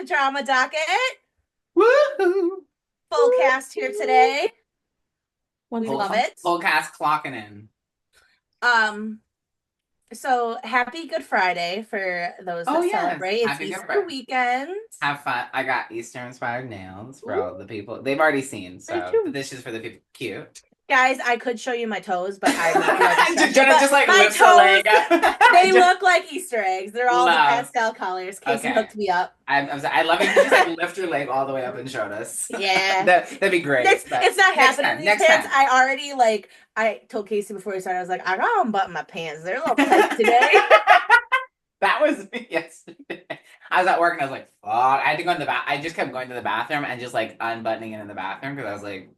to Drama Docket. Woohoo! Full cast here today. One We Full, love second. it. full cast clocking in. Um, so happy Good Friday for those Oh that yes, celebrate. It's happy Good Easter Friday. weekend. Have fun. I got Easter inspired nails for Ooh. all the people. They've already seen, Me so too. this is for the people. Cute. Guys, I could show you my toes, but I would feel like a Just stranger. gonna But just like my lift her leg toes, up. they Just look like Easter eggs. They're all the love. pastel colors. Casey Okay. hooked me up. I love it. You just like lift your leg all the way up and showed us. Yeah. That'd be great. But It's not next happening in time, these next pants. time. I told Casey before we started, I was like, I got unbutton my pants. They're a little tight today. That was me yesterday. I was at work and I was like, fuck. I had to go in the bath. I just kept going to the bathroom and just like unbuttoning it in the bathroom because I was like,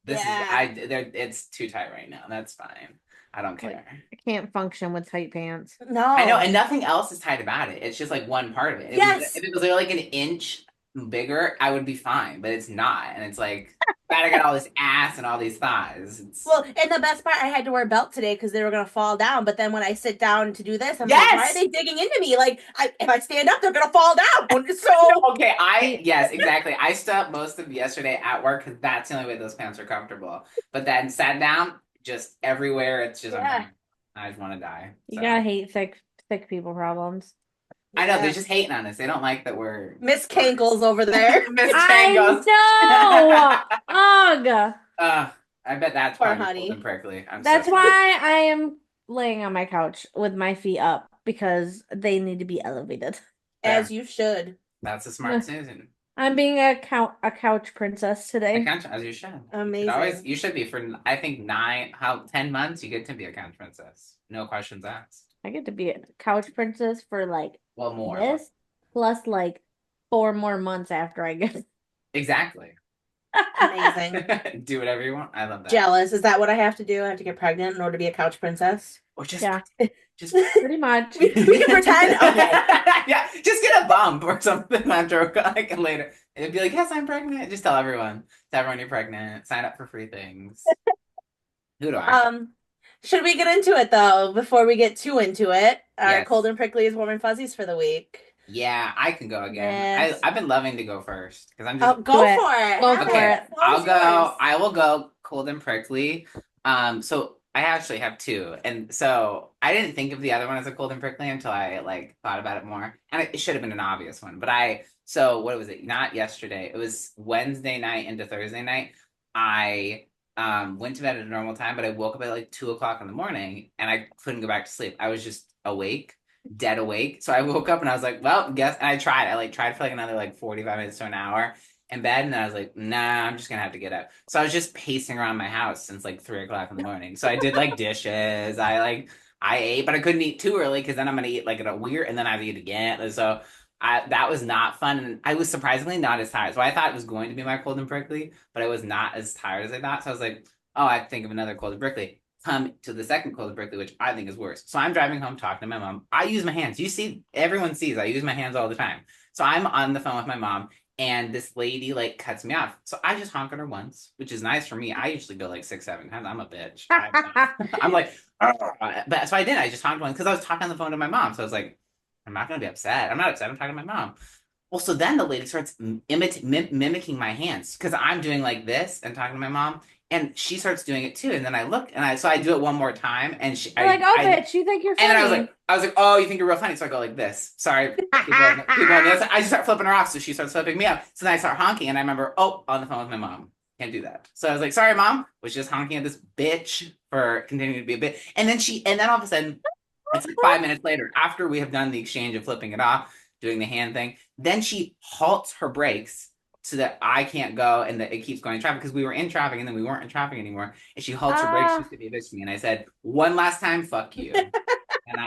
Yeah. it's too tight right now. That's fine. I don't Like, care. I can't function with tight pants. No. I know, and nothing else is tight about it. It's just like one part of it. Yes. If it was like an inch bigger, I would be fine, but it's not. And it's like, gotta get all this ass and all these thighs. Well, and the best part, I had to wear a belt today because they were gonna fall down. But then when I sit down to do this, I'm like, why are Yes! they digging into me? Like, if I stand up, they're gonna fall down. So Okay, yes, exactly. I stood up most of yesterday at work because that's the only way those pants are comfortable. But then sat down, just everywhere. It's just, yeah, I just want to die. You So. gotta hate thick people problems. I know, yeah. they're just hating on us. They don't like that we're Miss Kankles over there. Miss I know. Ugh. I bet that's Poor probably honey. cold and prickly. I'm That's so why I am laying on my couch with my feet up because they need to be elevated. As you should. That's a smart Susan. I'm being a couch princess A today. couch, as you should. Amazing. You should be for I think 10 months. You get to be a couch princess. No questions asked. I get to be a couch princess for like Well, more. this plus like 4 more months after I get Exactly. Amazing. Do whatever you want. I love that. Jealous. Is that what I have to do? I have to get pregnant in order to be a couch princess? Or just Yeah. just pretty much. We can pretend. Okay. Yeah, just get a bump or something after like later. It'd be like, yes, I'm pregnant. Just tell everyone. Tell everyone you're pregnant. Sign up for free things. Who do I? Should we get into it though before we get too into it? Our Yes. cold and prickly is warm and fuzzies for the week. Yeah, I can go again. Yes. I've been loving to go first because I'm Oh, just go Do it. for it. Go Have for okay. it. The floor is I'll go. yours. I will go cold and prickly. So I actually have two, and so I didn't think of the other one as a cold and prickly until I like thought about it more, and it should have been an obvious one. But so what was it? Not yesterday. It was Wednesday night into Thursday night. I went to bed at a normal time, but I woke up at like 2 o'clock in the morning, and I couldn't go back to sleep. I was just awake, dead awake. So I woke up and I was like, well, guess. And I tried. I like tried for like another like 45 minutes to an hour in bed, and then I was like, nah, I'm just gonna have to get up. So I was just pacing around my house since like 3 o'clock in the morning. So I did like dishes. I ate, but I couldn't eat too early because then I'm gonna eat like at a weird, and then I have to eat again. And so that was not fun, and I was surprisingly not as tired. So I thought it was going to be my cold and prickly, but I was not as tired as I thought. So I was like, oh, I think of another cold and prickly. Come to the second cold and prickly, which I think is worse. So I'm driving home talking to my mom. I use my hands. You see, everyone sees I use my hands all the time. So I'm on the phone with my mom, and this lady like cuts me off. So I just honk at her once, which is nice for me. I usually go like 6, 7 times. I'm a bitch. I'm like, but so I did. I just honked once because I was talking on the phone to my mom. So I was like, I'm not gonna be upset. I'm not upset. I'm talking to my mom. Well, so then the lady starts mimicking my hands because I'm doing like this and talking to my mom, and she starts doing it too. And then I look, and I do it one more time, and You're like, oh, bitch, you think you're funny. and then I was like, oh, you think you're real funny? So I go like this. Sorry, keep going. This. I just start flipping her off, so she starts flipping me off. So then I start honking, and I remember, oh, on the phone with my mom. Can't do that. So I was like, sorry, mom. Was just honking at this bitch for continuing to be a bitch. And then all of a sudden, it's like 5 minutes later, after we have done the exchange of flipping it off, doing the hand thing, then she halts her brakes so that I can't go and that it keeps going in traffic because we were in traffic and then we weren't in traffic anymore. And she halts her brakes just to be a bitch to me. And I said, one last time, fuck you. and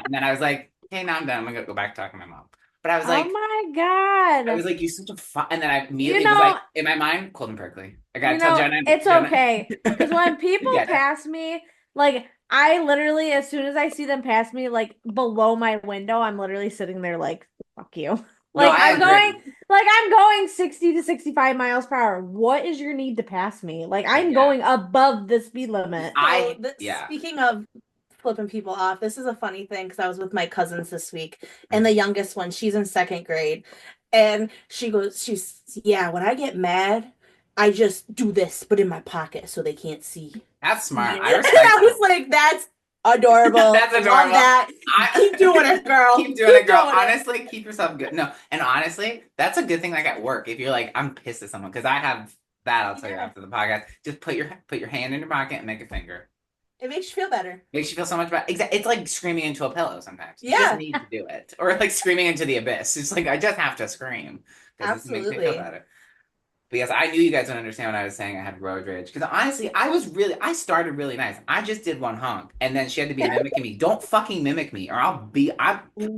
then I was like, okay, now I'm done. I'm going to go back to talking to my mom. But I was like, oh my God. I was like, you such a fun. And then I immediately You was know- like, in my mind, cold and prickly. I got to You tell know, Jenna. it's Jenna- okay. Because when people Yeah. pass me, like, I literally, as soon as I see them pass me, like, below my window, I'm literally sitting there like, fuck you. Like, I agree. I'm going 60 to 65 miles per hour. What is your need to pass me? Like, I'm Yeah. going above the speed limit. Speaking of flipping people off, this is a funny thing because I was with my cousins this week, and the youngest one, she's in second grade, And yeah, when I get mad, I just do this, but in my pocket so they can't see. That's smart. And I respect I that. was like, that's adorable. That's Love adorable. that. Keep doing it, girl. Keep doing it, girl. doing it. Honestly, keep yourself good. No, and honestly, that's a good thing. Like at work, if you're like, I'm pissed at someone because I have that. I'll tell you Yeah. after the podcast. Just put your hand in your pocket and make a finger. It makes you feel better. Makes you feel so much better. It's like screaming into a pillow sometimes. You just Yeah, need to do it, or like screaming into the abyss. It's like I just have to scream because this makes me feel absolutely. better. Because I knew you guys wouldn't understand what I was saying. I had road rage. Because honestly, I started really nice. I just did one honk, and then she had to be mimicking me. Don't fucking mimic me, or I'm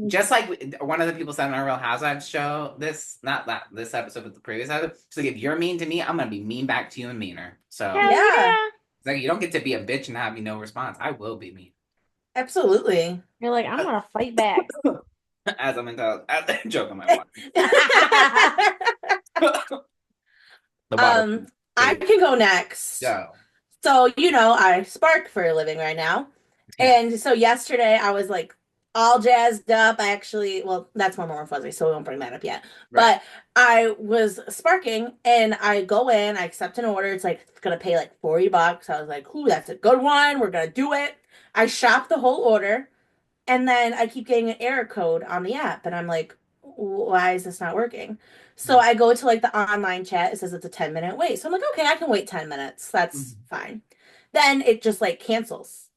just like one of the people said on our Real Housewives show. Not that this episode, but the previous episode. So like, if you're mean to me, I'm gonna be mean back to you and meaner. So Hell Yeah, yeah. it's like you don't get to be a bitch and have me no response. I will be mean. absolutely. You're like, I'm gonna fight back. As I'm entitled, joke on my water. The water. I can go next. So So, I spark for a living right now. yeah. And so yesterday I was like all jazzed up. I actually, well, that's more fuzzy, so we won't bring that up yet. Right. But I was sparking and I go in, I accept an order. It's like, it's gonna pay like $40. I was like, ooh, that's a good one. We're gonna do it. I shop the whole order. And then I keep getting an error code on the app, and I'm like, why is this not working? So I go to like the online chat. It says it's a 10-minute wait. So I'm like, okay, I can wait 10 minutes. That's fine. Then it just like cancels.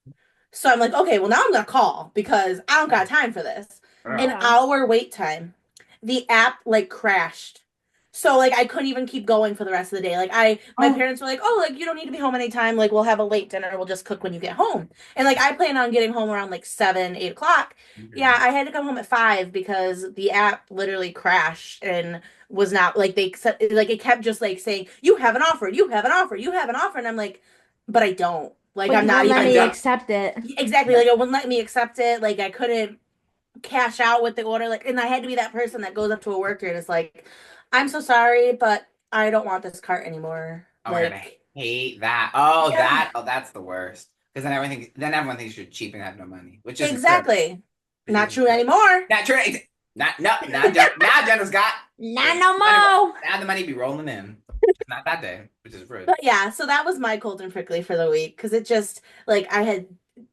So I'm like, okay, well, now I'm going to call because I don't got time for this. An Yeah. hour wait time. The app like crashed. So like I couldn't even keep going for the rest of the day. Like my parents were like, "Oh, like you don't need to be home anytime. Like we'll have a late dinner. We'll just cook when you get home." And like I plan on getting home around like 7, 8 o'clock. Yeah, I had to come home at 5 because the app literally crashed and was not like like it kept just like saying, "You have an offer. You have an offer. You have an offer." And I'm like, "But I don't. Like But I'm you not won't let even me don't. accept it. exactly like it wouldn't let me accept it. Like I couldn't cash out with the order. Like, and I had to be that person that goes up to a worker and is like, I'm so sorry, but I don't want this cart anymore. Oh my god, I Like, hate that. yeah, That's the worst. Because then everyone thinks you're cheap and have no money, which isn't true. exactly. Which Not isn't true true. anymore. Not true. Not no. Now Jenna's got Not no more. now the money be rolling in. Not that day, which is rude. But yeah, so that was my cold and prickly for the week because it just like I had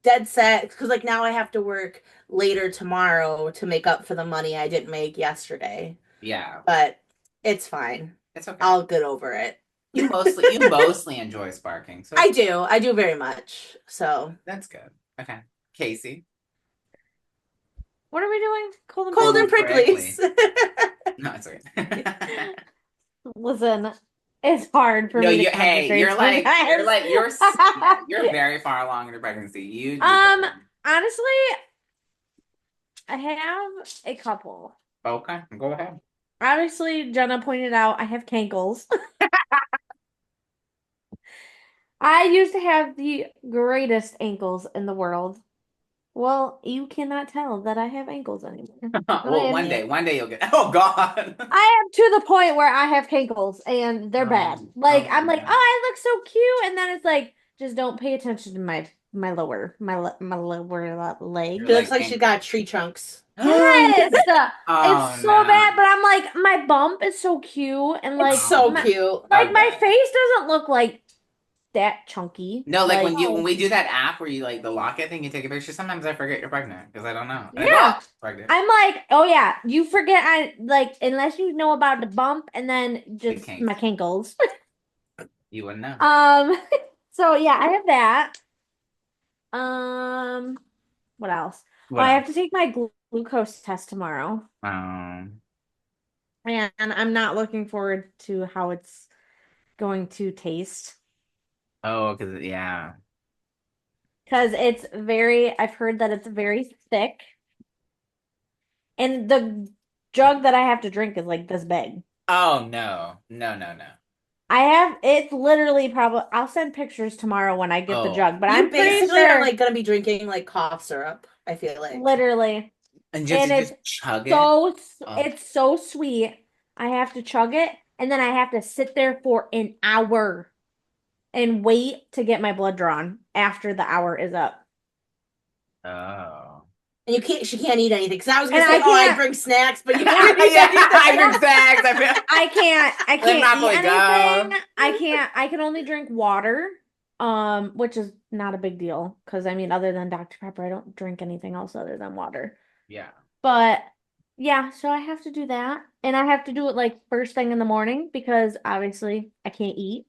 dead set because like now I have to work later tomorrow to make up for the money I didn't make yesterday. Yeah, But it's fine. it's okay. I'll get over it. You mostly enjoy sparking, so I do very much. So that's good. Okay, Casey. What are we doing? Cold and cold and prickly. pricklies. No, it's okay. Listen, it's hard for No, me to you. Hey, concentrate you're like sometimes. you're very far along in your pregnancy. Honestly, I have a couple. Okay, go ahead. Obviously, Jenna pointed out I have cankles. I used to have the greatest ankles in the world. Well, you cannot tell that I have ankles anymore. Well, I one am, day you'll get. Oh God. I am to the point where I have cankles and they're bad. Like Oh I'm like, no. oh, I look so cute, and then it's like, just don't pay attention to my lower leg. Your She looks leg like she's got tree trunks. Yes, Oh it's so no. bad, but I'm like, my bump is so cute, and like It's so my cute. my Okay. face doesn't look like that chunky. No, like Like, when we do that app where you like the lock it thing, you take a picture. Sometimes I forget you're pregnant because I don't know. And I go, yeah. "Oh, pregnant." I'm like, oh yeah, you forget I like unless you know about the bump and then just kinks. my cankles. You wouldn't know. So yeah, I have that. What else? What I else? have to take my glucose test tomorrow, Um. and I'm not looking forward to how it's going to taste Oh, because yeah. because I've heard that it's very thick, and the jug that I have to drink is like this big. Oh no, no, no, no. It's literally probably, I'll send pictures tomorrow when I get the Oh. jug, but You I'm pretty basically are sure like gonna be drinking like cough syrup, I feel like. literally, And and just it's chug it. so, Oh. it's so sweet. I have to chug it and then I have to sit there for an hour and wait to get my blood drawn after the hour is up. Oh. And she can't eat anything. Because I was gonna And say, I oh, I can't. bring snacks, but you Yeah, can't eat I anything. drink snacks. I can't Let eat Monopoly anything. go. I can only drink water, which is not a big deal because I mean, other than Dr. Pepper, I don't drink anything else other than water. Yeah. But yeah, so I have to do that, and I have to do it like first thing in the morning because obviously I can't eat,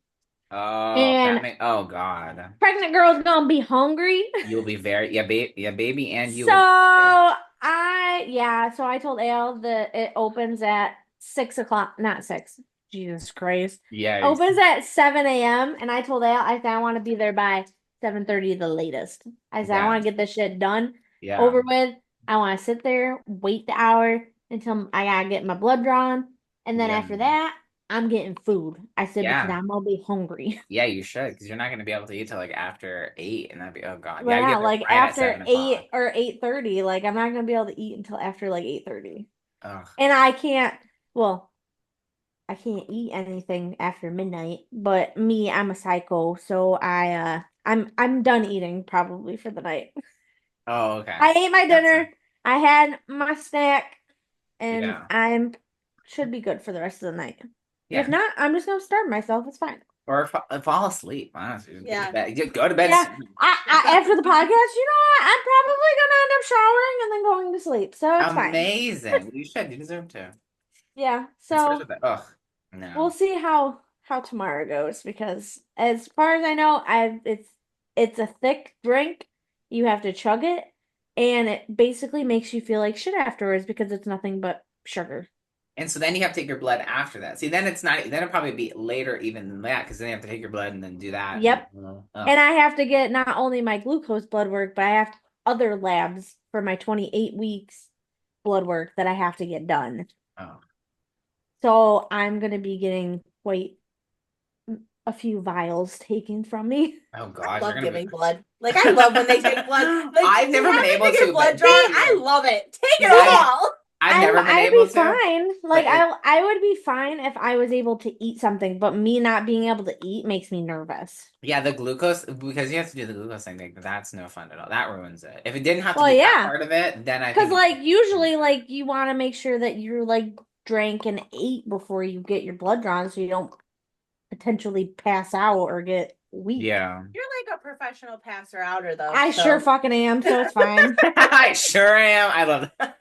Oh, and oh God. pregnant girl's gonna be hungry. You'll be very, yeah, baby, and you So will be very. so I told Al that it opens at 6 o'clock, not six. Jesus Christ. Yeah. Opens at 7 a.m. And I told Al, I said I want to be there by 7:30 the latest. I said I Yeah. want to get this shit done, Yeah. over with. I want to sit there, wait the hour until I gotta get my blood drawn. And then Yeah. after that, I'm getting food. I said because Yeah. I'm gonna be hungry. Yeah, you should, because you're not going to be able to eat till like after 8, and that'd be, oh God. Well, Yeah, you yeah, get there like right at after 7 o'clock. 8 or 8:30, like I'm not gonna be able to eat until after like 8:30. Ugh. And I can't, well, I can't eat anything after midnight, but me, I'm a psycho, so I'm done eating probably for the night. Oh, okay. I ate my That's dinner, I had my snack, and yeah. I'm should be good for the rest of the night. If Yeah. not, I'm just gonna starve myself. It's fine. Or fall asleep. Honestly, just Yeah. go to bed Yeah, soon. after the podcast, you know what? I'm probably gonna end up showering and then going to sleep, so it's fine. Amazing. You should. You deserve to. Yeah, Especially so that. Ugh. we'll No. see how tomorrow goes because as far as I know, I've it's a thick drink. You have to chug it, and it basically makes you feel like shit afterwards because it's nothing but sugar. And so then you have to take your blood after that. See, then it's not. Then it'll probably be later even than that, because then you have to take your blood and then do that. And, Yep. oh. And I have to get not only my glucose blood work, but I have other labs for my 28 weeks blood work that I have to get done. Oh. So I'm gonna be getting quite a few vials taken from me. Oh I gosh, you're love gonna be. giving blood. Like I love when they take blood. Like I've never been having able to get to, blood but drawn. I love it. Take it I, all. I've never been I'd able be to. fine. But Like I would be fine if I was able to eat something, but me not being able to eat makes me nervous. yeah, the glucose, because you have to do the glucose thing. Like, that's no fun at all. That ruins it. If it didn't have to Well, be that yeah. part of it, then I Because think. like usually like you want to make sure that you're like drank and ate before you get your blood drawn so you don't potentially pass out or get weak. Yeah. You're like a professional passer outer though. I sure So fucking am, so it's fine. I sure am. I love that.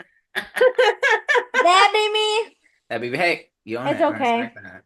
That be me. That'd be, hey, you own It's it. I okay. respect that.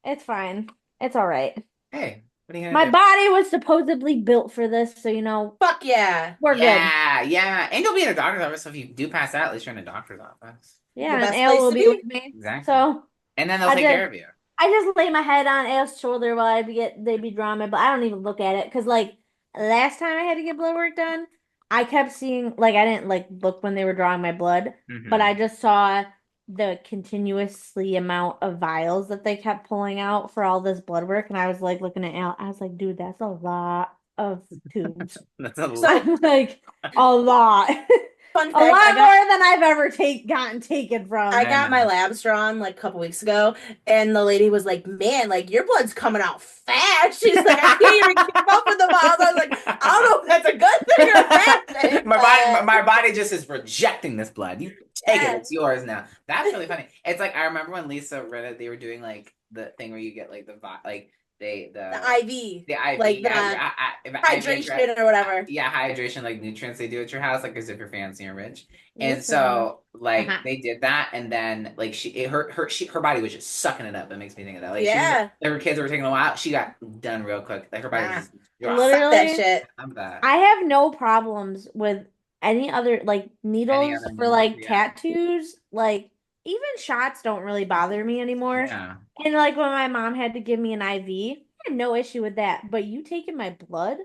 It's fine. It's all right. Hey, what are you My gonna do? body was supposedly built for this, so fuck yeah. we're good. Yeah, yeah. And you'll be in a doctor's office, so if you do pass out, at least you're in a doctor's office. Yeah, The and best Ale place will to be be. with me. Exactly. So And then they'll I take care just of you. I just lay my head on Ale's shoulder while they'd be drawing my blood. I don't even look at it because like last time I had to get blood work done, I kept seeing like I didn't like look when they were drawing my blood, but I Mhm. just saw the continuously amount of vials that they kept pulling out for all this blood work, and I was like looking at Al. I was like, dude, that's a lot of tubes. That's a So lot. I'm like a lot. fun A fact, lot more than I've ever gotten taken from. I I got my know. labs drawn like a couple weeks ago, and the lady was like, "Man, like your blood's coming out fast." She's like, "I can't even keep up with the vials." I was like, "I don't know if that's a good thing or a bad thing." My body just is rejecting this blood. You take it, Yeah. it's yours now. That's really funny. It's like I remember when Lisa read it, they were doing like the thing where you get like like The IV, the IV, like the hydration or whatever. yeah, hydration, like nutrients they do at your house, like as if you're fancy and rich. And Listen. so like Uh-huh. they did that, and then like her body was just sucking it up. It makes me think of that. Like Yeah. her kids were taking a while. She got done real quick. Like her body was just Literally, That shit. I'm that. I have no problems with any other like needles other for needle, like yeah. tattoos. Like even shots don't really bother me anymore. Yeah. And like when my mom had to give me an IV, I had no issue with that. But you taking my blood,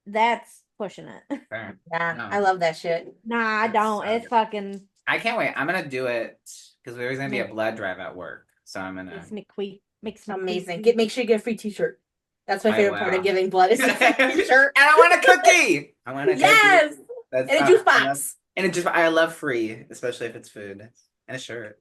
that's pushing it. Fair. Nah, No. I love that shit. Nah, I That's don't. so It's good. fucking I can't wait. I'm gonna do it because there's gonna be a blood drive at work, so I'm gonna. makes me queef. Makes me Amazing. queefy. Make sure you get a free t-shirt. That's my I favorite part will. of giving blood is the free t-shirt. And I want a cookie. I want a cookie. Yes. That's, And a juice I love, box. and it just I love free, especially if it's food and a shirt.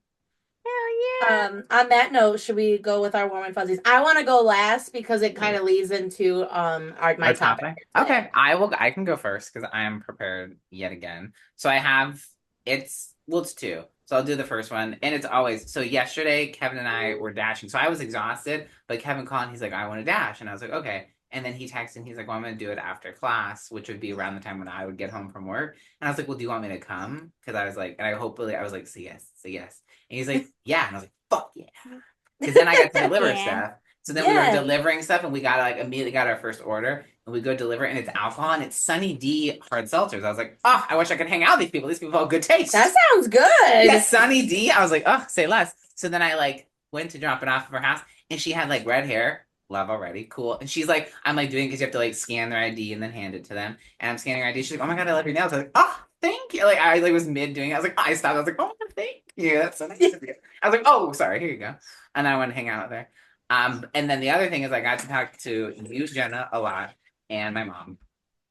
Hell yeah. On that note, should we go with our warm and fuzzies? I want to go last because it kind of leads into my Our topic topic. for today. Okay, I can go first because I am prepared yet again. So I have it's two. So I'll do the first one. And it's always so yesterday Kevin and I were dashing. So I was exhausted, but Kevin called and he's like, I want to dash. And I was like, okay. And then he texted and he's like, well, I'm gonna do it after class, which would be around the time when I would get home from work. And I was like, well, do you want me to come? Because I was like, and I was like, say yes, say yes. And he's like, yeah. And I was like, fuck yeah. Because then I got to deliver Yeah. stuff. So then we were Yeah. delivering stuff, and we got like immediately got our first order, and we go deliver, and it's alcohol, and it's Sunny D hard seltzers. I was like, oh, I wish I could hang out with these people. These people have good taste. That sounds good. Yes, Sunny D. I was like, oh, say less. So then I like went to drop it off of her house, and she had like red hair. Love already, cool. And she's like, I'm like doing it because you have to like scan their ID and then hand it to them. And I'm scanning her ID. She's like, oh my god, I love your nails. I was like, oh, thank you. Like I like was mid doing it. I was like, oh, I stopped. I was like, oh, thank you. That's so nice of you. I was like, oh, sorry. Here you go. And I went to hang out with her. And then the other thing is I got to talk to you, Jenna, a lot, and my mom.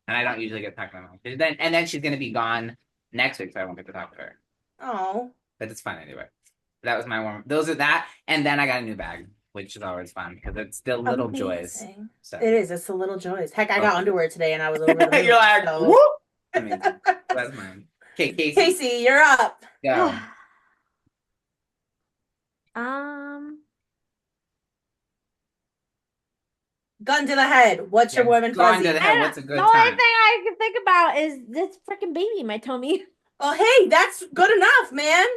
And I don't usually get to talk to my mom. And then she's gonna be gone next week, so I won't get to talk to her. Oh, But it's fun anyway. That was my warm. Those are that, and then I got a new bag, which is always fun because it's the little joys. amazing. So It is. It's the little joys. Heck, I got Okay. underwear today and I was over the moon. you're like, so- whoop! Amazing. That's mine. Okay, Casey, Casey, you're up. go. Um, Gun to the head. What's your Yeah, warm and go on to fuzzy? the I head. don't- What's a good the only time? thing I can think about is this freaking baby in my tummy. Oh, hey, that's good enough, man.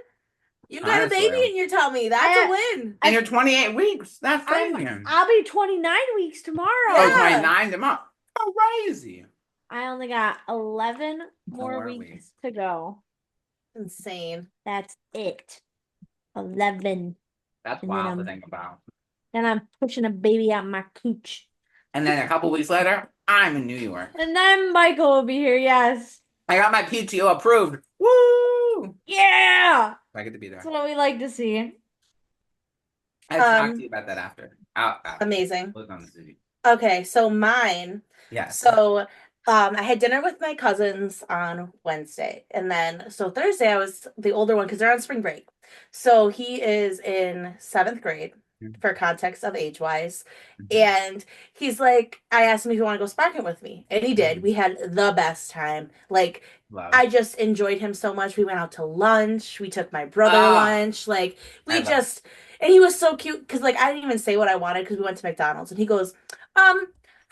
You got a Honestly. baby in your tummy. That's a win. And you're 28 weeks. That's I'm- banging. I'll be 29 weeks tomorrow. Oh, Yeah. 29 tomorrow. Crazy. I only got 11 More more weeks weeks. to go. Insane. That's it. 11. That's And then wild to I'm- think about. Then I'm pushing a baby out my cooch. And then a couple weeks later, I'm in New York. And then Michael will be here, yes. I got my PTO approved. Woo! Yeah! I get to be there. That's what we like to see. I'll talk to you about that after. Amazing. Look on the city. Okay, so mine. Yes. So I had dinner with my cousins on Wednesday. And then so Thursday I was the older one because they're on spring break. So he is in 7th grade for context of age-wise. And he's like, I asked him if he wanted to go sparking with me. And he did. We had the best time. Like Love. I just enjoyed him so much. We went out to lunch. We took my brother to Ah. lunch. Like I we love just and he was so cute because like I didn't even say what I wanted because we went to McDonald's and he goes, how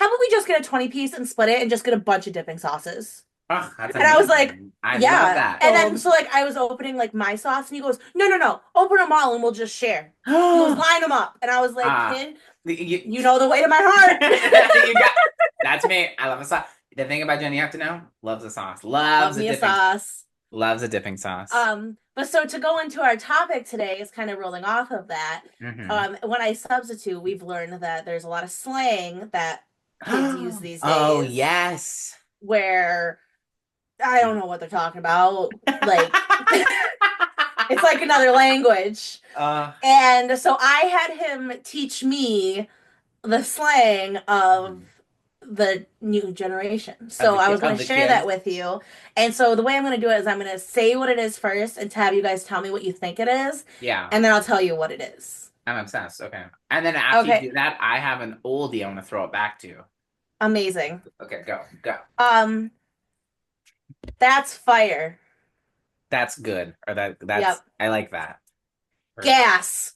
about we just get a 20 piece and split it and just get a bunch of dipping sauces? Oh, that's And I was amazing. I yeah. love that. And then so like I was opening like my sauce and he goes, no, open them all and we'll just share. He goes, line them up. And I was like, Ah. kid, you, you know the way to my heart. you got, that's me. I love a sauce. The thing about Jenny you have to know, loves a sauce. Loves Love me a dipping sauce. Loves a dipping sauce. But so to go into our topic today is kind of rolling off of that. Mhm. When I substitute, we've learned that there's a lot of slang that kids use these days. Oh yes. Where I don't know what they're talking about. Like it's like another language. And so I had him teach me the slang of the new generation. So I was going to share that with you. And so the way I'm going to do it is I'm going to say what it is first and to have you guys tell me what you think it is. Yeah. And then I'll tell you what it is. I'm obsessed. Okay. And then after you do that, I have an oldie I want to throw it back to. Amazing. Okay, go. That's fire. That's good. Or that's Yep. I like that. Gas.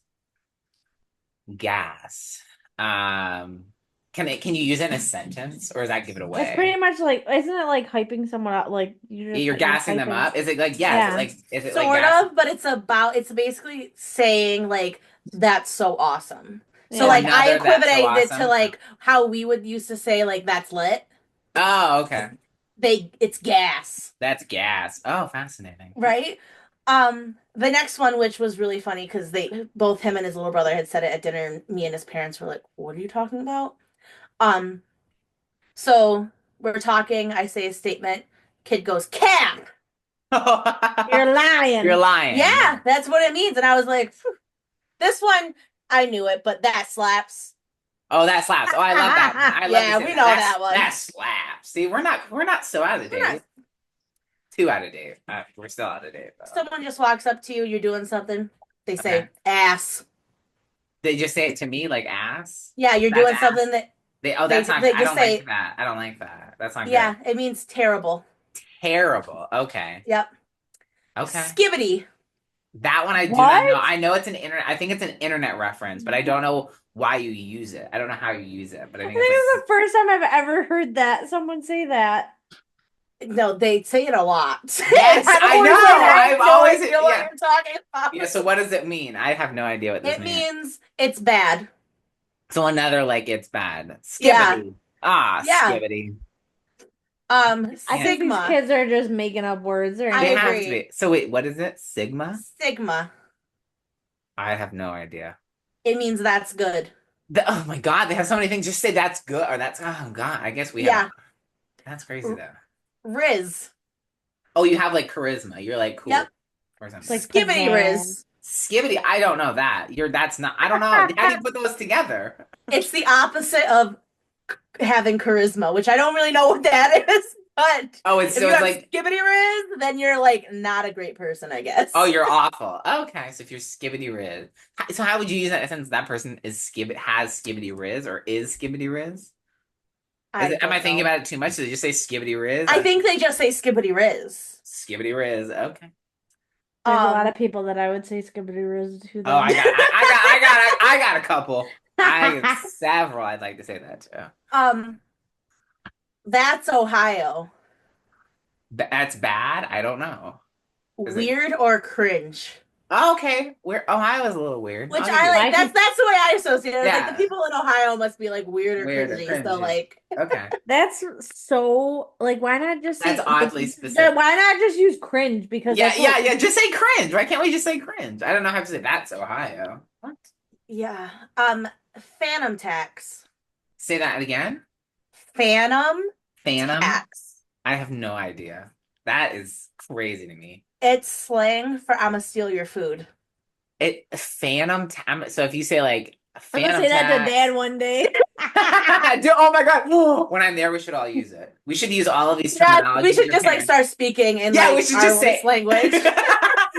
Gas. Can you use it in a sentence or does that give it away? It's pretty much like, isn't it like hyping someone up? Like You're gassing them hyping- up. Is it like Yeah. Is it Sort like gas? of, but it's basically saying like that's so awesome. So Yeah. like I Another that's so equivalated it to awesome. like how we would used to say like that's lit. Oh, okay. It's gas, That's gas. Oh, fascinating. right? The next one, which was really funny because both him and his little brother had said it at dinner, and me and his parents were like, "What are you talking about?" So we're talking. I say a statement. Kid goes, "Cap." You're lying. You're lying. Yeah, that's what it means. And I was like, "Phew." This one I knew it, but that slaps. Oh, that slaps. Oh, I love that. I love Yeah, to say we know that one. That slaps. See, we're not so out of We're not- date. Too out of date. We're still out of date. Though. Someone just walks up to you, you're doing something, They Okay. say ass. They just say it to me like ass. Yeah, you're That's doing ass. something that That's not. they I just don't like say, that. I don't like that. That's not good. yeah, it means terrible. Terrible. Okay. Yep. Okay. Skibbity. That one I do not know. What? I know it's an internet. I think it's an internet reference, but I don't know why you use it. I don't know how you use it, but I I think think it's like it's the first time I've ever heard that someone say that. No, they say it a lot. yes, I'm I know. always like, I have I've no always idea what yeah. you're talking Yeah, about. so what does it mean? I have no idea what this It means. means it's bad. So another like it's bad. Yeah. Skibbity. Ah, Yeah. skibbity. I think these Sigma. kids are just making up words. They're I They not. have to agree. be. So wait, what is it? Sigma? Sigma. I have no idea. It means that's good. Oh my God, they have so many things. Just say that's good or that's oh God. I guess we have Yeah. that's crazy though. Riz. Oh, you have like charisma. You're like Yep. cool or It's something. like Skibbity pizzazz. Riz. Skibbity, I don't know that. That's not I don't know. How do you put those together? It's the opposite of having charisma, which I don't really know what that is. But Oh, it's if so you it's have like skibbity riz, then you're like not a great person, I guess. oh, you're awful. Okay, so if you're skibbity riz. So how would you use that since that person is has skibbity riz or is skibbity riz? I Am I don't thinking know. about it too much? Did you just say skibbity riz? I think they just say skibbity riz. Skibbity riz. Okay. There's a lot Um, of people that I would say skibbity riz to Oh, them. I got a couple. I got several. I'd like to say that too. um, that's Ohio. That's bad. I don't know. Is it? Weird or cringe? Oh, okay. Where Ohio is a little weird. Which I'll give I you like. I That's could. that's the way I associate it. It's like the yeah. people in Ohio must be like weird or Weird or cringy. So cringy. like, Okay. That's so like. Why not just That's say oddly like? specific. Why not just use cringe? Because Yeah, that's yeah, what. yeah. Just say cringe. Why can't we just say cringe? I don't know how to say that's Ohio. What? yeah. Phantom tax. Say that again. Phantom Phantom. tax. I have no idea. That is crazy to me. It's slang for "I'ma steal your food." It so if you say like I'm gonna phantom say that to tax. Dad one day. Oh my God. When I'm there, we should all use it. We should use all of these Yeah, terminologies. we should your just like parents. start speaking in Yeah, we like should our just say language.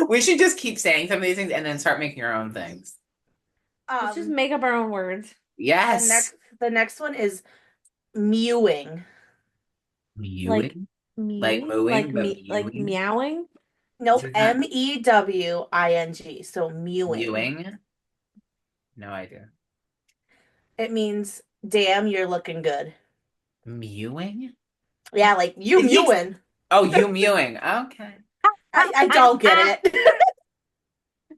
we should just keep saying some of these things and then start making our own things. Let's just Um, make up our own words. Yes. the next one is mewing. Like Mewing? Like mewing, mooing, but like mewing? meowing. Nope, So it's not Mewing. So mewing. mewing? No idea. It means damn, you're looking good. Mewing? Yeah, like you Yes. mewing. Oh, you mewing. Okay. I don't get it.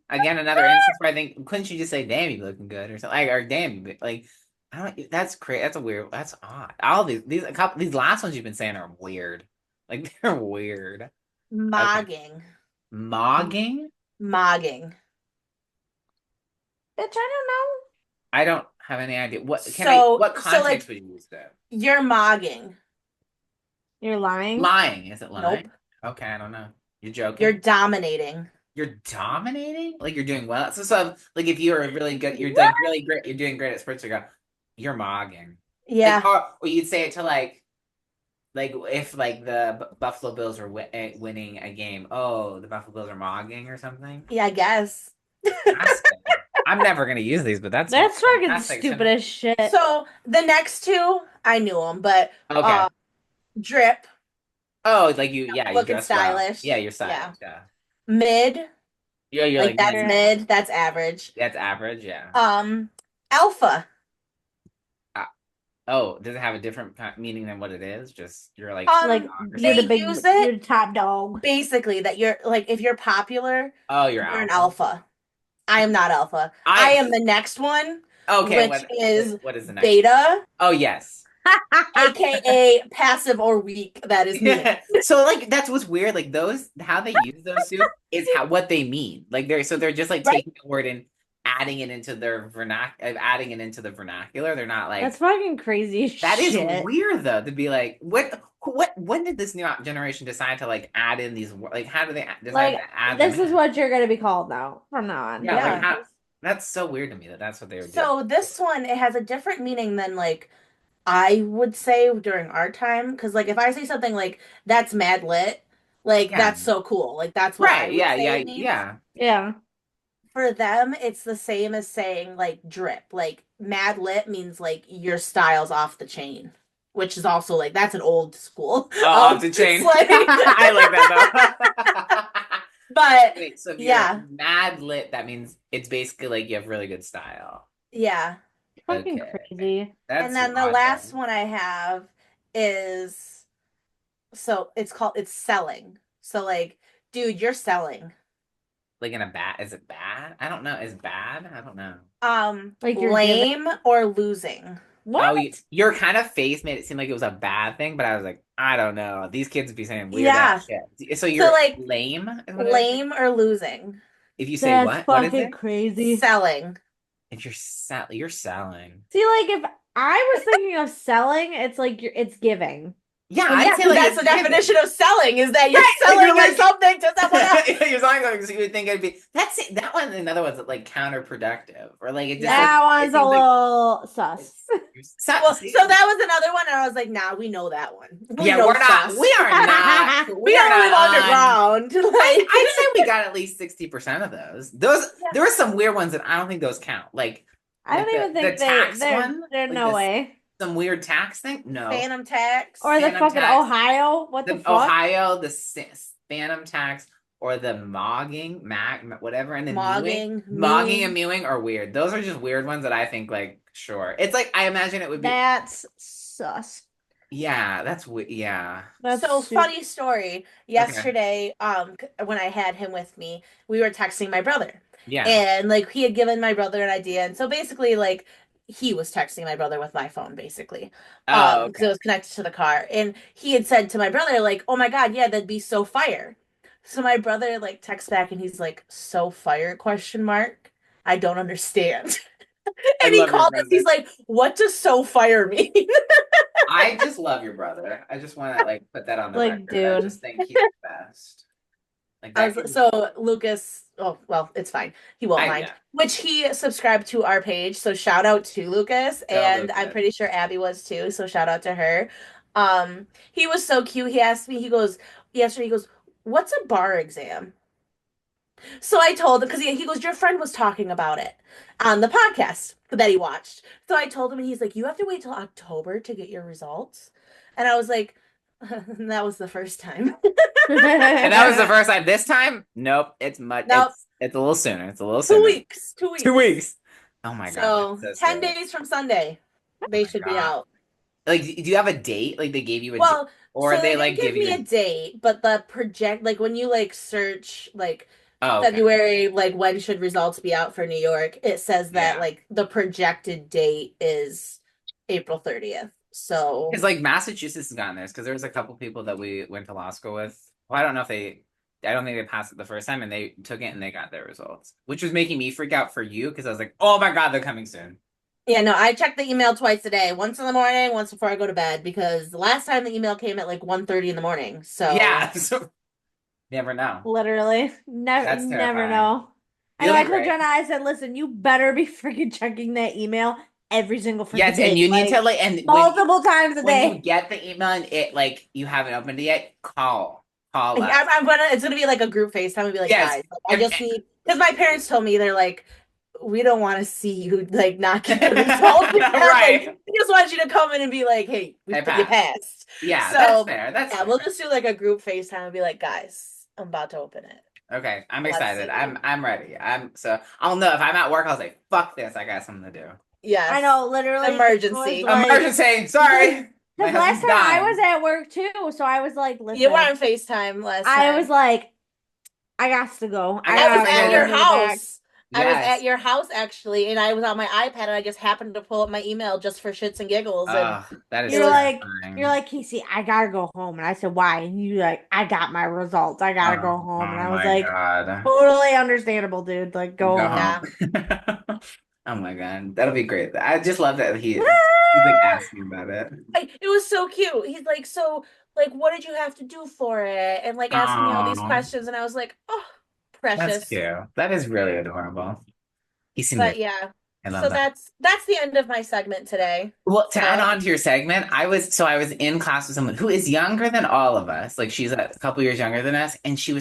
Again, another instance where I think couldn't you just say "damn, you looking good" or something, like, or "damn, you like." I don't. That's crazy. That's a weird. That's odd. All these a couple these last ones you've been saying are weird. Like they're weird. Okay. Mogging. Mogging. Mogging. Bitch, I I don't have any idea. What can I? So What so context like would you use that? you're mogging. don't know. You're lying. Lying. Is it lying? Nope. Okay, I don't know. You're joking. You're dominating. You're dominating. Like you're doing well. So like if you're really good, you're like really great. You're doing great at sports. You go, you're mogging. Yeah. Like, or you'd say it to like if like the Buffalo Bills are winning a game. Oh, the Buffalo Bills are mogging or something. Yeah, I guess. That's good. I'm never gonna use these, but that's fucking fantastic. stupid as shit. So the next two, I knew them, but Okay. drip, Oh, like you looking dress well. stylish. Yeah, you're stylish. Yeah. mid, Yeah, you're like that's you're- mid, that's average. that's average. Yeah. Alpha. Oh, does it have a different meaning than what it is? Just you're like like or you're they the big, use it- you're the top dog. Basically, that you're like if you're popular, oh, you're an alpha. I am not alpha. I am the next one, Okay, which is what is the next? beta, Oh, yes. aka passive or weak. That is me. So like that's what's weird. Like those how they use those two is what they mean. Like they're just like Right. taking the word and adding it into their adding it into the vernacular. They're not like That's fucking crazy that is shit. weird though to be like what when did this new generation decide to like add in these like how do they decide Like to add this them is in? what you're gonna be called now from now on. Yeah, Yeah. like how that's so weird to me that's what they would do. So this one, it has a different meaning than like I would say during our time. Because like if I say something like that's mad lit, like Yeah. that's so cool. Like that's what I Right, would yeah, say yeah, it means. yeah. Yeah. for them, it's the same as saying like drip. Like mad lit means like your style's off the chain, which is also like that's an old school Oh, off the chain. slang. I like that though. But Wait, so if you're yeah, mad lit, that means it's basically like you have really good style. yeah. Fucking Okay. crazy. And That's then the odd last though. one I have is so it's selling. So like, dude, you're selling. Like in a bad, is it bad? I don't know. Is bad? I don't know. Like you're giving. Lame or losing. What? Oh, your kind of face made it seem like it was a bad thing, but I was like, I don't know. These kids would be saying weird Yeah. ass shit. So So you're like lame, is what it is? lame or losing. If you say That's what is fucking it? crazy. Selling. If you're selling. See, like if I was thinking of selling, it's like it's giving. Yeah, Well, I'd yeah, say because like that's it's the giving. definition of selling is that you're Right, like selling you're your like something to someone else. you're selling, so you would think it'd be that's it. That one and other one's like counterproductive, or like it just Yeah. like That it one's a seems like little sus. it's, Well, see, so that was another one, and I was like, nah, we know that one. We yeah, know we're not, sus. we are not, We we are don't not live on. underground. I'd say we got at least 60% of those. Yeah. There were some weird ones that I don't think those count. I don't even The think tax one, they're like no this way. some weird tax thing. No, Phantom tax. Or the Phantom fucking tax, Ohio. What the the fuck? Ohio, Phantom tax, or the mogging, whatever, and then Mogging, mogging and mewing. mewing are weird. Those are just weird ones that I think like sure. It's like I imagine it would be. That's sus. Yeah, that's yeah. That's So super. funny story. Okay. Yesterday, when I had him with me, we were texting my brother. Yeah. And like he had given my brother an idea. And so basically like he was texting my brother with my phone, basically. Oh, Because it okay. was connected to the car. And he had said to my brother, like, oh my God, yeah, that'd be so fire. So my brother like texts back and he's like, so fire question mark. I don't understand. I And he love your called us, he's brother. like, what does so fire mean? I just love your brother. I just want to like put that on the Like, record. I dude. just think he's the best. Like I that was kid. so Lucas. Oh well, it's fine. He won't mind. Yeah. Which he subscribed to our page, so shout out to Lucas, Go and I'm Lucas. pretty sure Abby was too. So shout out to her. He was so cute. He asked me. He goes yesterday. He goes, "What's a bar exam?" So I told him because he goes, "Your friend was talking about it on the podcast that he watched." So I told him, and he's like, "You have to wait till October to get your results," and I was like, "That was the first time." And that was the first time. This time, nope. It's much. Nope, It's a little sooner. It's a little 2 weeks. sooner. 2 weeks. 2 weeks. Oh my God, So that's so 10 sick. days from Sunday, Oh they my should be God. out. Like, do you have a date? Like they gave you a date, Well, or so they they didn't like give give you me a a? date, but the project, like when you like search like Oh, okay. February, like when should results be out for New York, it says that Yeah. like the projected date is April 30th. Because So like Massachusetts has gotten this because there was a couple people that we went to law school with. Well, I don't know if I don't think they passed it the first time, and they took it and they got their results, which was making me freak out for you because I was like, oh my God, they're coming soon. yeah, no, I check the email twice a day, once in the morning, once before I go to bed, because the last time the email came at like 1:30 in the morning. So Yeah, so never know. Literally. Never, That's never terrifying. know. I know It'll I be told great. Jenna, I said, listen, you better be freaking checking that email every single freaking Yes, and day. you need Like to like, and multiple times a when you day. get the email and it like you haven't opened it yet, call us. I'm gonna, it's gonna be like a group FaceTime and be like, Yes, guys, like, I just need, because my parents told me, they're like, we don't want to see you like not get the results. Like, right. we just want you to come in and be like, hey, I you passed. passed. Yeah, that's So fair. That's yeah, fair. we'll just do like a group FaceTime and be like, guys, I'm about to open it. Okay, I'm Let's excited. see. I'm ready. So I'll know if I'm at work. I'll say, "Fuck this! I got something to do." I Yes. know, literally, it was Emergency. like, Emergency. Sorry, my because last husband's time I was dying. at work too, so I was like, You were listen, on FaceTime last I was time. like, I got to go. I I got I was something gotta to at go your do. into the back. house. I was at Yes. your house actually, and I was on my iPad and I just happened to pull up my email just for shits and giggles, and That is it You're was like, you're terrifying. like, Casey, I gotta go home. And I said, why? And you like, I got my results. I gotta Oh, go home. And oh I was my like, God. totally understandable, dude. Like, go Go home. home. yeah. Oh my God, that'll be great. I just love that he's like asking about it. It was so cute. He's like, so like, what did you have to do for it? And like asking me all these Oh, questions, and I was like, oh, that's precious. cute. That is really adorable. He seemed But like yeah, I love So that. that's the end of my segment today. Well, to add So on to your segment, I was in class with someone who is younger than all of us. Like she's a couple years younger than us, and she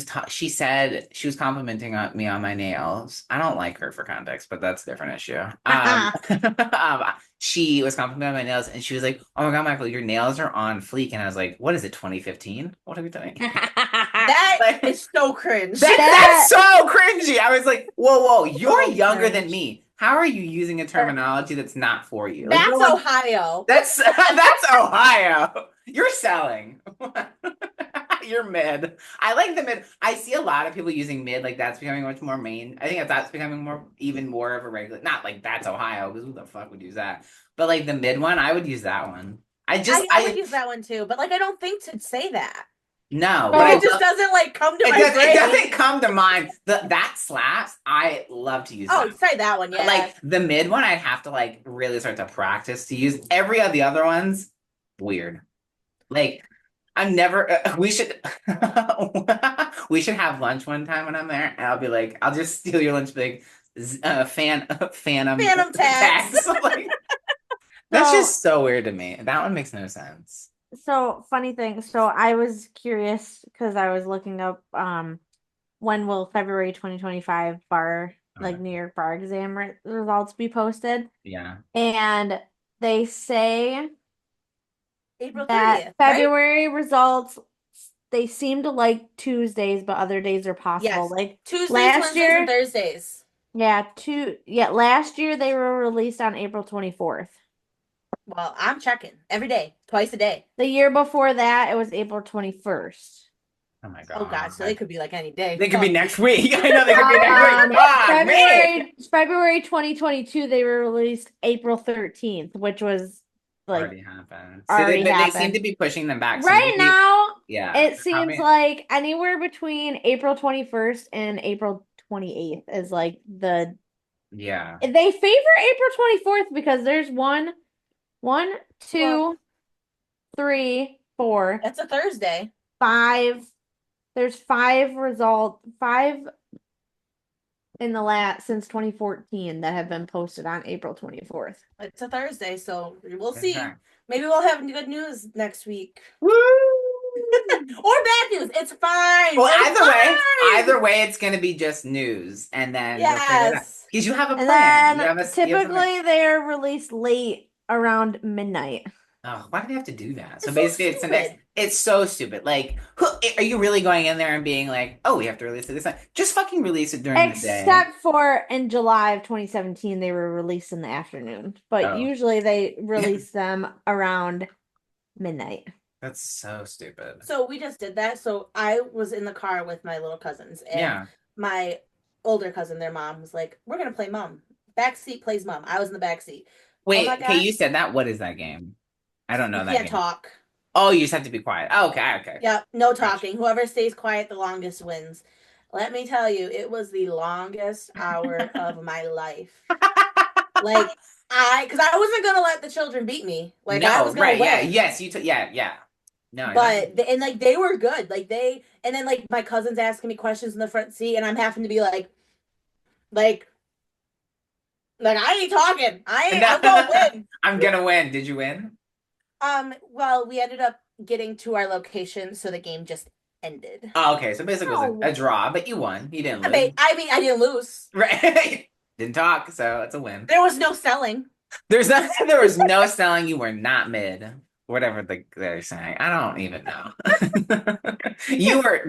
said she was complimenting me on my nails. I don't like her for context, but that's a different issue. She was complimenting my nails, and she was like, "Oh my God, Michael, your nails are on fleek." And I was like, "What is it, 2015? What are we doing?" that Like, is so cringe. that's That so cringy. I was like, whoa, you're so younger than cringe. me. How are you using a terminology that's not for you? Like, no That's one. Ohio. That's that's Ohio. You're selling. You're mid. I like the mid. I see a lot of people using mid, like that's becoming much more main. I think that's becoming even more of a regular. Not like that's Ohio, because who the fuck would use that? But like the mid one, I would use that one. I would use that one too, but like I don't think to say that. No, but Like I it So just love. doesn't like come to It my does. It brain. doesn't come to mind. That slaps. I love to use Oh, that. say that one, yeah. Like the mid one, I'd have to like really start to practice to use. Every of the other ones, weird. Like I'm never. We should. We should have lunch one time when I'm there, and I'll be like, I'll just steal your lunch, big phantom Phantom tax. tax. Like that's so just so weird to me. That one makes no sense. so funny thing. So I was curious because I was looking up when will February 2025 bar like New York bar exam results be posted? Yeah. And they say April that 30th, right? February results they seem to like Tuesdays, but other days are possible. Yes. Like Tuesdays, last Wednesdays, and year, Thursdays. last year they were released on April 24th. Well, I'm checking every day, twice a day. The year before that, it was April 21st. Oh my Oh God, so they God. could be like any day. They could be Fuck. next week. I know they could be next week. Um, Fuck me. February 2022, they were released April 13th, which was like Already happened. See, already but they seem to happened. be pushing them back. So Right maybe, now, yeah, it seems probably, like anywhere between April 21st and April 28th is like yeah. they favor April 24th because there's one, Well, two, three, four, that's a Thursday. five. There's five in the last since 2014 that have been posted on April 24th. It's a Thursday, so we'll see. Exactly. Maybe we'll have good news next week. Woo! Or bad news. It's fine. Well, It's fine. either way, it's gonna be just news, and then you'll figure it out Yes. because you have a And plan. then You have something. typically they are released late around midnight. Oh, why do they have to do that? So It's so basically, it's the next. stupid. It's so stupid. Like, are you really going in there and being like, "Oh, we have to release it this time"? Just fucking release it during the day. Except for in July of 2017, they were released in the afternoon. But Oh, usually they release them around midnight. that's so stupid. So we just did that. So I was in the car with my little cousins, and Yeah. my older cousin, their mom, was like, "We're gonna play mom. Back seat plays mom." I was in the back seat. Oh my Wait. Okay, God, you said that. What is that game? I don't you know that can't game. talk. Oh, you just have to be quiet. Oh, okay. Yep, no Gotcha. talking. Whoever stays quiet the longest wins. Let me tell you, it was the longest hour of my life. Like because I wasn't gonna let the children beat me. Like I No, was gonna right, yeah, win. yes, yeah. No, you're not. But and like they were good. Like they and then like my cousins asking me questions in the front seat, and I'm having to be like I ain't talking. I'm gonna win. I'm gonna win. Did you win? Well, we ended up getting to our location, so the game just ended. Oh, okay. So basically, it was a Oh. draw, but you won. You didn't I lose, mean, I didn't lose. right? Didn't talk, so it's a win. There was no selling. There was no selling. You were not mid. Whatever they're saying, I don't even know. You were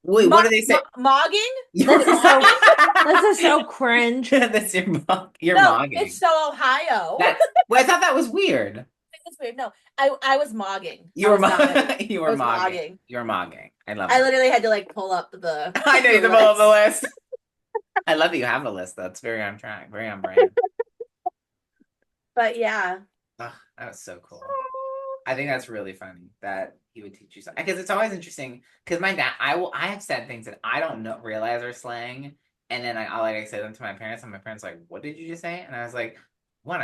wait, what do they say? Mogging? You were This is so this is so cringe. That's your No, mogging. it's so Ohio. That's well, I thought that was weird. It's weird. No, I was mogging. You I were was not. you I were was mogging. mogging. You were mogging. I love I it. literally had to like pull up the. I know you the developed the list. list. I love that you have a list. That's very on track, very on brand. But yeah, Oh, that was so cool. I think that's really funny that he would teach you something because it's always interesting. Because my dad, I have said things that I don't know realize are slang, and then I say them to my parents, and my parents are like, "What did you just say?" And I was like, "What?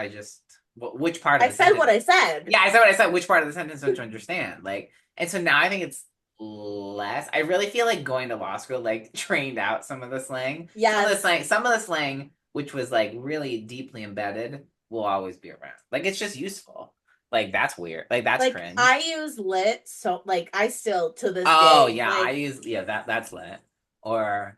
Which part of I the said what sentence?" I said. Yeah, I said what I said. Which part of the sentence don't you understand? Like, and so now I think it's less. I really feel like going to law school like trained out some of the slang. Yes. Some of the slang which was like really deeply embedded, will always be around. Like it's just useful. Like that's weird. Like that's Like cringe. I use lit, so like I still to this Oh day yeah, I like use that's lit. Or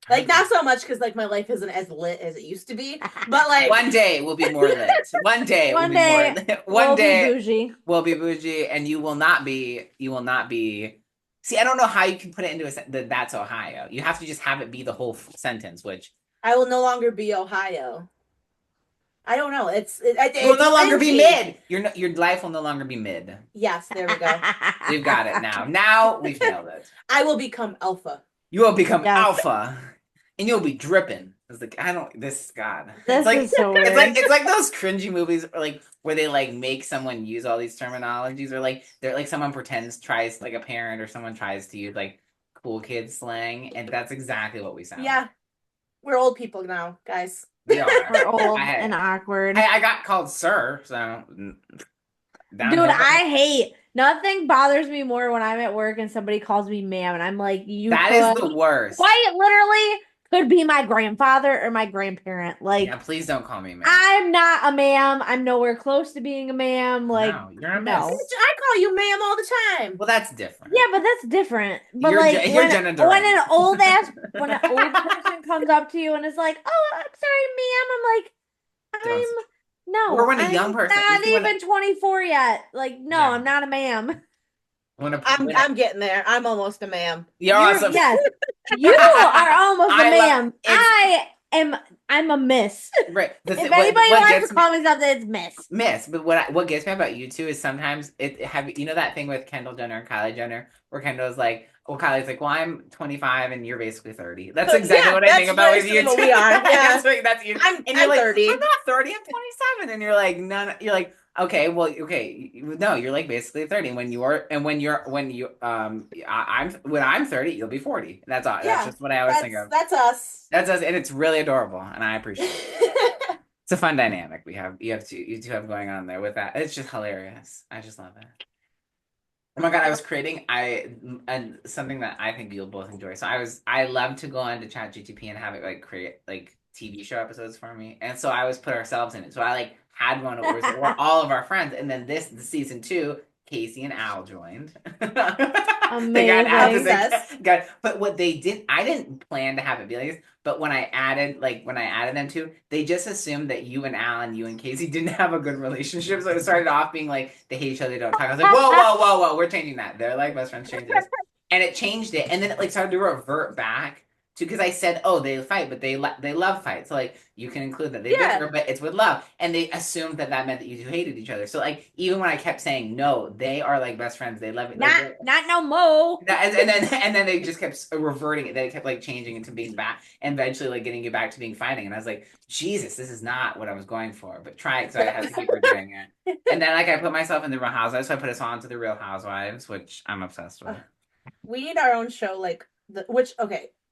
like not so much because like my life isn't as lit as it used to be, but like one day it will be more lit. One day it will One be more day lit. One we'll be day bougie. will be bougie, and you will not be. You will not be. See, I don't know how you can put it into that's Ohio. You have to just have it be the whole sentence, which I will no longer be Ohio. I don't know. you will It's no longer be cringy. mid. Your life will no longer be mid. Yes, there we go. We've got it now. Now we've nailed it. I will become alpha. You will become Yes. alpha, and you'll be dripping. It's like I don't. This God. This It's like is so it's weird. like those cringy movies, like where they like make someone use all these terminologies, or like they're like someone tries like a parent or someone tries to use like cool kid slang, and that's exactly what we sound. Yeah, we're old people now, guys. We are. We're old I, and awkward. I got called sir, so Dude, I hate nothing bothers me more when I'm at work and somebody calls me ma'am, and I'm like, you That is the worst. quite literally could be my grandfather or my grandparent. Like, Yeah, please don't call me ma'am. I'm not a ma'am. I'm nowhere close to being a ma'am. Like, No, you're a no. miss. I call you ma'am all the time. Well, that's different. Yeah, but that's different. But You're like you're gender when an deranged. old ass when an old person comes up to you and is like, "Oh, I'm sorry, ma'am," I'm like, Don't- no, Or when a I'm young person- not you see when even 24 yet. Like, no, Yeah. I'm not a ma'am. I'm getting there. I'm almost a ma'am. You're awesome. Yes, you are almost a I love- ma'am. I'm a miss. Right. If anybody wants to call me something, it's miss. Miss, but what gets me about you two is sometimes you know that thing with Kendall Jenner and Kylie Jenner where Kendall's like, well, Kylie's like, well, I'm 25 and you're basically 30. That's exactly what I think about with you two. We are. Yeah, that's you. I'm And you're like, 30. I'm not 30. I'm 27. And you're like, no. You're like, okay, well, okay, no, you're like basically 30. When I'm 30, you'll be 40. And that's all. Yeah, that's just what I always think of. That's us. That's us, and it's really adorable, and I appreciate it. It's a fun dynamic you two have going on there with that. It's just hilarious. I just love it. Oh my God, I was creating and something that I think you'll both enjoy. So I love to go on to ChatGPT and have it like create like TV show episodes for me. And so I always put ourselves in it. So I like had one where all of our friends, and then the season 2, Casey and Al joined. Amazing. But what they did, I didn't plan to have it be like this. But when I added them to, they just assumed that you and Al and you and Casey didn't have a good relationship. So it started off being like they hate each other, they don't talk. I was like, whoa, we're changing that. They're like best friends, change this. And it changed it, and then it like started to revert back to because I said, oh, they fight, but they love fight. So like you can include that they bicker, but it's with love. And they assumed that meant that you two hated each other. So like even when I kept saying no, they are like best friends. They love it. Not no mo. And then they just kept reverting it. They kept like changing it to being back, and eventually like getting you back to being fighting. And I was like, Jesus, this is not what I was going for. But try it, so I had to keep doing it. And then like I put myself in the Real Housewives, so I put us on to the Real Housewives, which I'm obsessed with. We need our own show, like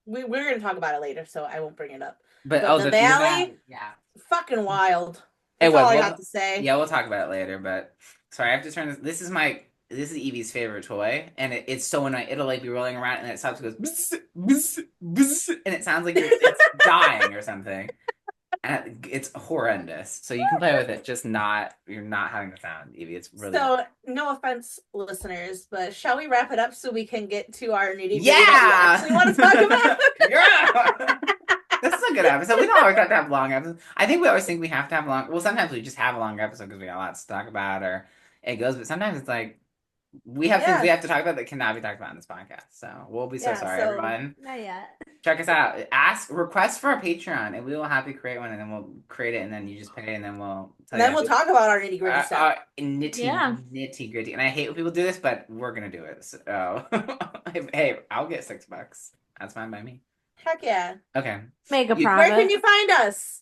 we're gonna talk about it later, so I won't bring it up. But the Valley, yeah, fucking wild. That's all I got to say. Yeah, we'll talk about it later. But sorry, I have to turn this. This is Evie's favorite toy, and it's so annoying. It'll like be rolling around, and it stops and goes bzz, bzz, bzz, and it sounds like it's dying or something. And it's horrendous. So you can play with it, just you're not having the sound, Evie. It's really so. No offense, listeners, but shall we wrap it up so we can get to our nitty-gritty? Yeah, we want to talk about. Yeah, this is a good episode. We don't always have to have long episodes. I think we always think we have to have long. Well, sometimes we just have a long episode because we got a lot to talk about, or it goes. But sometimes it's like we have things we have to talk about that cannot be talked about in this podcast. So we'll be sorry, everyone. Not yet. Check us out. Request for a Patreon, and we will happily create one, and then we'll create it, and then you just pay, and then we'll talk about our nitty gritty stuff. Nitty gritty. And I hate when people do this, but we're gonna do it. So hey, I'll get $6. That's fine by me. Heck yeah. Okay. Make a profit. Where can you find us?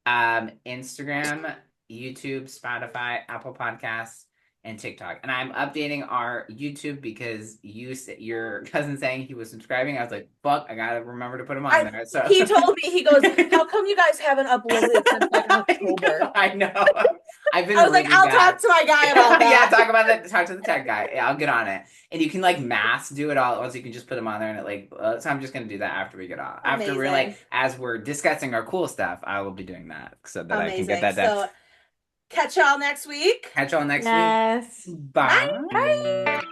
Instagram, YouTube, Spotify, Apple Podcasts, and TikTok. And I'm updating our YouTube because your cousin saying he was subscribing. I was like, fuck, I gotta remember to put him on there. So he told me, he goes, how come you guys haven't uploaded since like October? I know. I've been I was like, really I'll bad. talk to my guy about Yeah, that. talk about that. Talk to the tech guy. Yeah, I'll get on it. And you can like mass do it all at once. You can just put them on there and it like. So I'm just gonna do that after we get off. After we're like, Amazing. as we're discussing our cool stuff, I will be doing that so that I can get Amazing. that done. So catch y'all next week. Catch y'all next week. Yes. Bye. Bye.